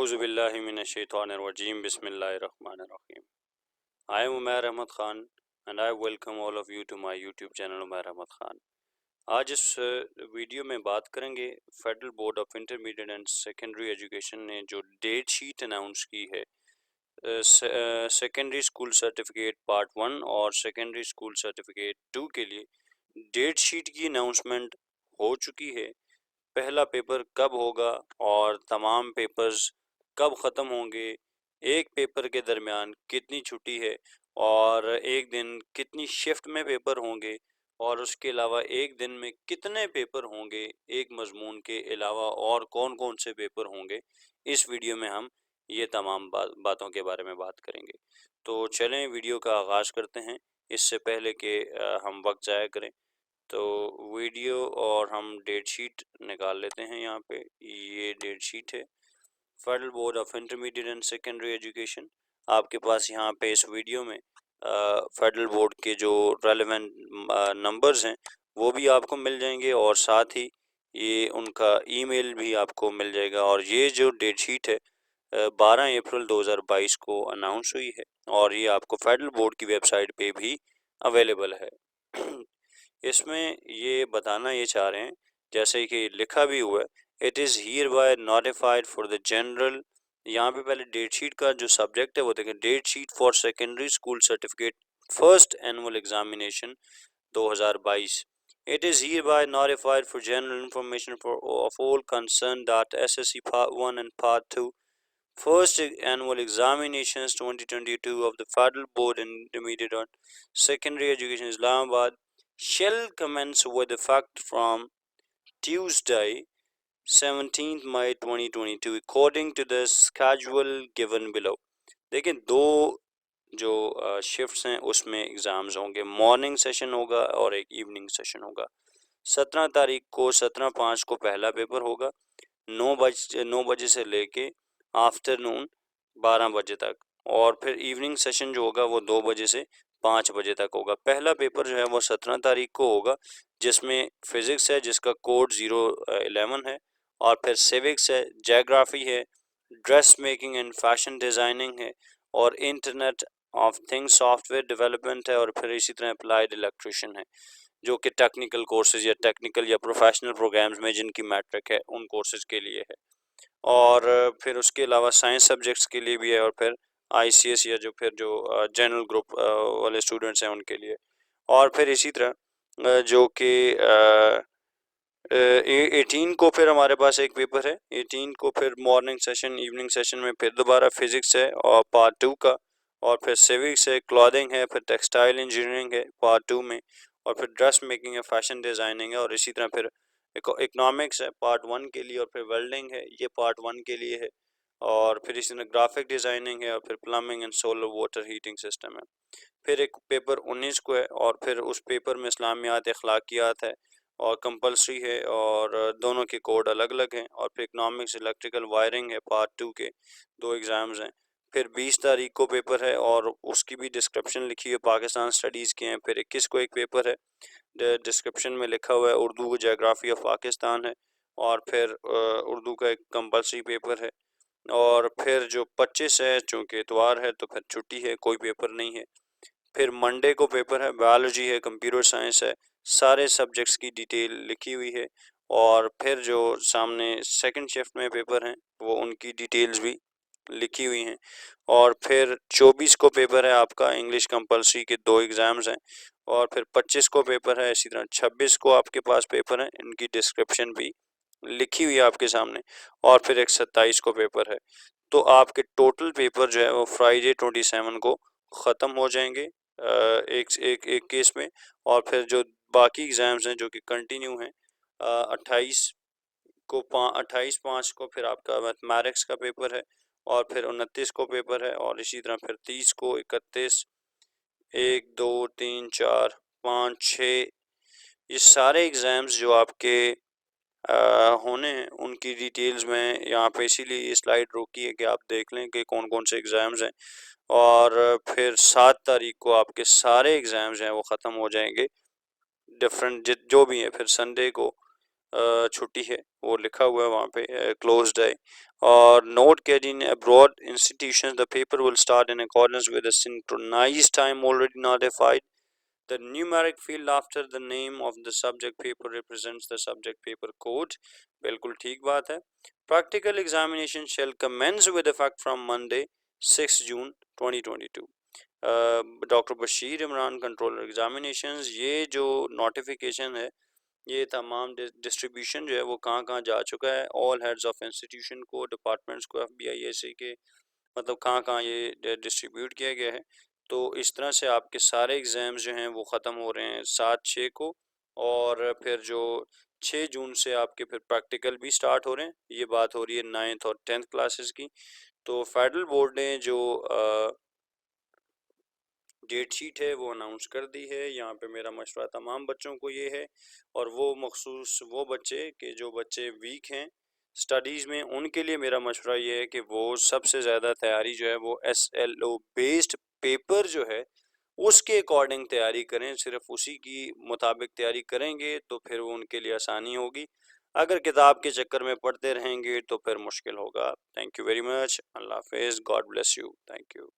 A'udzubillahi minash-shaytanir-rajim. Bismillahir-rahmanir-rahim. I am Umair Ahmad Khan and I welcome all of you to my YouTube channel Umair Ahmad Khan. आज इस video में बात करेंगे federal board of intermediate and secondary education ने जो date sheet announce की है secondary school certificate part 1 और सेकेंडरी स्कूल सर्टिफिकेट 2 के लिए डेट शीट की अनाउंसमेंट हो चुकी है। पहला पेपर कब होगा और तमाम पेपर्स कब ख़त्म होंगे, एक पेपर के दरमियान कितनी छुट्टी है और एक दिन कितनी शिफ्ट में पेपर होंगे और उसके अलावा एक दिन में कितने पेपर होंगे एक मजमून के अलावा और कौन कौन से पेपर होंगे, इस वीडियो में हम ये तमाम बातों के बारे में बात करेंगे। तो चलें वीडियो का आगाज़ करते हैं। इससे पहले कि हम वक्त ज़ाया करें तो वीडियो और हम डेट शीट निकाल लेते हैं। यहाँ पे ये डेट शीट है federal board of intermediate and secondary education. आपके पास यहाँ पे इस वीडियो में फेडरल बोर्ड के जो रेलेवेंट नंबर्स हैं वो भी आपको मिल जाएंगे और साथ ही ये उनका ईमेल भी आपको मिल जाएगा। और ये जो डेट शीट है 12 अप्रैल 2022 को अनाउंस हुई है और ये आपको फेडरल बोर्ड की वेबसाइट पे भी अवेलेबल है। इसमें ये बताना ये चाह रहे हैं, जैसे कि लिखा भी हुआ है, it is here bye notified for the general. यहाँ पे पहले डेट शीट का जो सब्जेक्ट है वो देखें, date sheet for secondary school certificate first annual examination 2022। It is hereby notified for general information of all concerned that SSC Part 1 and Part 2 First Annual Examinations 2022 of the Federal Board in Intermediate and Secondary Education Islamabad shall commence with effect from Tuesday 17th May 2022 according to the schedule given below। देखिए दो जो shifts हैं उसमें exams होंगे, morning session होगा और एक evening session होगा। 17 तारीख को 17/5 को पहला पेपर होगा 9 बजे से लेके आफ्टरनून 12 बजे तक, और फिर इवनिंग सेशन जो होगा वो 2 बजे से 5 बजे तक होगा। पहला पेपर जो है वो 17 तारीख को होगा जिसमें फ़िज़िक्स है जिसका कोड 011 है, और फिर सिविक्स है, ज्योग्राफी है, dress making and fashion designing है, और internet of things software development है, और फिर इसी तरह अप्लाइड इलेक्ट्रिशियन है जो कि टेक्निकल कोर्सेज या टेक्निकल या प्रोफेशनल प्रोग्राम्स में जिनकी मैट्रिक है उन कोर्सेज के लिए है। और फिर उसके अलावा साइंस सब्जेक्ट्स के लिए भी है, और फिर आईसीएस या जो फिर जो जनरल ग्रुप वाले स्टूडेंट्स हैं उनके लिए। और फिर इसी तरह जो कि 18 को फिर हमारे पास एक पेपर है। 18 को फिर मॉर्निंग सेशन, इवनिंग सेशन में फिर दोबारा फिज़िक्स है और पार्ट 2 का, और फिर सिविक्स है, क्लॉथिंग है, फिर टेक्सटाइल इंजीनियरिंग है पार्ट 2 में, और फिर ड्रेस मेकिंग है, फैशन डिज़ाइनिंग है, और इसी तरह फिर इकोनॉमिक्स है पार्ट 1 के लिए, और फिर वेल्डिंग है ये पार्ट 1 के लिए है, और फिर इसी तरह ग्राफिक डिज़ाइनिंग है, और फिर plumbing and solar water heating system है। फिर एक पेपर 19 को है और फिर उस पेपर में इस्लामियात अखलाकियात है और कंपलसरी है, और दोनों के कोड अलग अलग हैं। और फिर इकनॉमिक्स इलेक्ट्रिकल वायरिंग है पार्ट 2 के 2 एग्ज़ाम्स हैं। फिर 20 तारीख को पेपर है और उसकी भी डिस्क्रिप्शन लिखी है, पाकिस्तान स्टडीज़ के हैं। फिर 21 को एक पेपर है, डिस्क्रिप्शन में लिखा हुआ है उर्दू ज्योग्राफी ऑफ पाकिस्तान है, और फिर उर्दू का एक कंपलसरी पेपर है। और फिर जो 25 है चूँकि इतवार है तो फिर छुट्टी है, कोई पेपर नहीं है। फिर मंडे को पेपर है, बायोलॉजी है, कंप्यूटर साइंस है, सारे सब्जेक्ट्स की डिटेल लिखी हुई है। और फिर जो सामने सेकंड शिफ्ट में पेपर हैं वो उनकी डिटेल्स भी लिखी हुई हैं। और फिर 24 को पेपर है आपका इंग्लिश कंपलसरी के 2 एग्ज़ाम्स हैं, और फिर 25 को पेपर है। इसी तरह 26 को आपके पास पेपर है, इनकी डिस्क्रिप्शन भी लिखी हुई है आपके सामने, और फिर एक 27 को पेपर है। तो आपके टोटल पेपर जो है वो फ्राइडे 27 को ख़त्म हो जाएंगे एक केस में। और फिर जो बाकी एग्ज़ाम्स हैं जो कि कंटिन्यू हैं 28/5 को फिर आपका मैथमेटिक्स का पेपर है, और फिर 29 को पेपर है, और इसी तरह फिर 30 को 31 1 2 3 4 5 6 ये सारे एग्ज़ाम्स जो आपके होने हैं उनकी डिटेल्स में यहाँ पे इसीलिए ये स्लाइड रोकी है कि आप देख लें कि कौन कौन से एग्ज़ाम्स हैं। और फिर 7 तारीख को आपके सारे एग्ज़ाम्स हैं वो ख़त्म हो जाएंगे, डिफरेंट जो भी हैं। फिर संडे को छुट्टी है, वो लिखा हुआ है वहाँ पे क्लोज्ड है। और note cad in abroad institutions the paper will start in accordance with the synchronized time already notified. The numeric field after the name of the subject paper represents the subject paper code. बिल्कुल ठीक बात है। Practical examination shall commence with effect from Monday 6 June 2022. Doctor Bashir Imran controller examinations, ये जो notification है ये तमाम distribution जो है वो कहाँ कहाँ जा चुका है, ऑल हेड्स ऑफ इंस्टीट्यूशन को, डिपार्टमेंट्स को, FBI ऐसे के, मतलब कहाँ कहाँ ये डिस्ट्रीब्यूट किया गया है। तो इस तरह से आपके सारे एग्ज़ाम्स जो हैं वो ख़त्म हो रहे हैं 7/6 को, और फिर जो 6 जून से आपके फिर प्रैक्टिकल भी स्टार्ट हो रहे हैं। ये बात हो रही है 9th और 10th क्लासेस की। तो फेडरल बोर्ड ने जो डेट शीट है वो अनाउंस कर दी है। यहाँ पे मेरा मशवरा तमाम बच्चों को ये है, और वो मखसूस वो बच्चे के जो बच्चे वीक हैं स्टडीज़ में, उनके लिए मेरा मशवरा ये है कि वो सबसे ज़्यादा तैयारी जो है वो SLO बेस्ड पेपर जो है उसके अकॉर्डिंग तैयारी करें। सिर्फ उसी की मुताबिक तैयारी करेंगे तो फिर वो उनके लिए आसानी होगी। अगर किताब के चक्कर में पढ़ते रहेंगे तो फिर मुश्किल होगा। Thank you very much. अल्लाह हाफिज़। God bless you. Thank you.